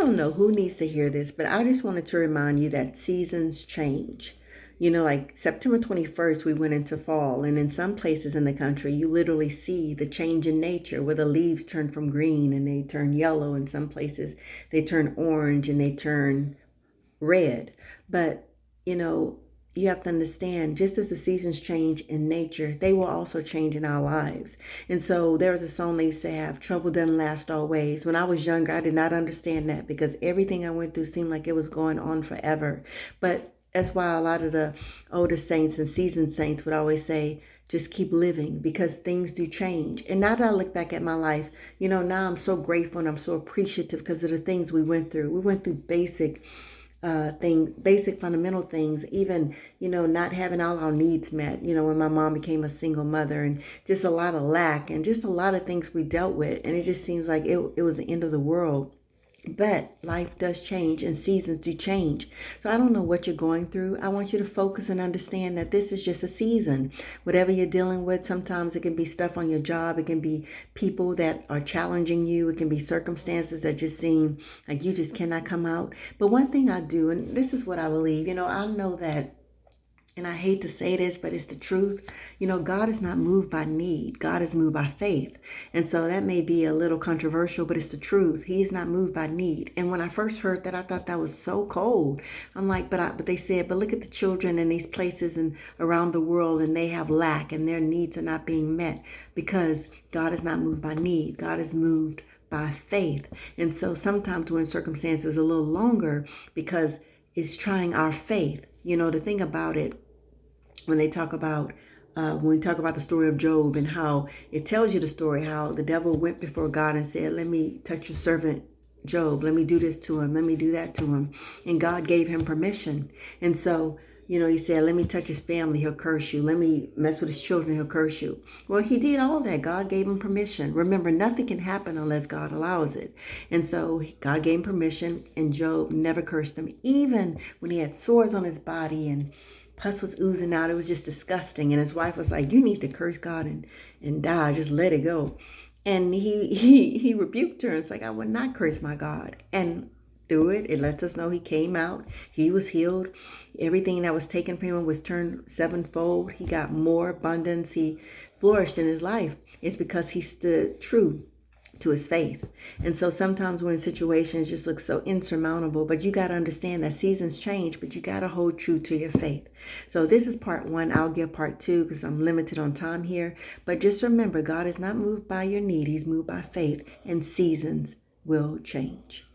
don't know who needs to hear this, but I just wanted to remind you that seasons change. Like September 21st, we went into fall, and in some places in the country, you literally see the change in nature where the leaves turn from green and they turn yellow. In some places, they turn orange and they turn red. But, you know, you have to understand, just as the seasons change in nature, they will also change in our lives. And so there was a song they used to have, trouble doesn't last always. When I was younger, I did not understand that because everything I went through seemed like it was going on forever. But that's why a lot of the older saints and seasoned saints would always say, just keep living because things do change. And now that I look back at my life, now I'm so grateful and I'm so appreciative because of the things we went through. We went through basic fundamental things, even, not having all our needs met, when my mom became a single mother, and just a lot of lack and just a lot of things we dealt with. And it just seems like it was the end of the world. But life does change and seasons do change. So I don't know what you're going through. I want you to focus and understand that this is just a season. Whatever you're dealing with, sometimes it can be stuff on your job. It can be people that are challenging you. It can be circumstances that just seem like you just cannot come out. But one thing I do, and this is what I believe, I know that, and I hate to say this, but it's the truth. God is not moved by need. God is moved by faith. And so that may be a little controversial, but it's the truth. He is not moved by need. And when I first heard that, I thought that was so cold. I'm like, but they said, but look at the children in these places and around the world, and they have lack and their needs are not being met because God is not moved by need. God is moved by faith. And so sometimes when circumstances are a little longer because it's trying our faith. The thing about it, when they talk about when we talk about the story of Job and how it tells you the story, how the devil went before God and said, let me touch your servant Job. Let me do this to him. Let me do that to him. And God gave him permission. And so, he said, let me touch his family. He'll curse you. Let me mess with his children. He'll curse you. Well, he did all that. God gave him permission. Remember, nothing can happen unless God allows it. And so God gave him permission, and Job never cursed him. Even when he had sores on his body and pus was oozing out, it was just disgusting. And his wife was like, you need to curse God and die. Just let it go. And he rebuked her. It's like, I would not curse my God. And through it, it lets us know he came out. He was healed. Everything that was taken from him was turned sevenfold. He got more abundance. He flourished in his life. It's because he stood true to his faith. And so sometimes when situations just look so insurmountable, but you got to understand that seasons change, but you got to hold true to your faith. So this is part 1. I'll give part 2 because I'm limited on time here. But just remember, God is not moved by your need. He's moved by faith, and seasons will change.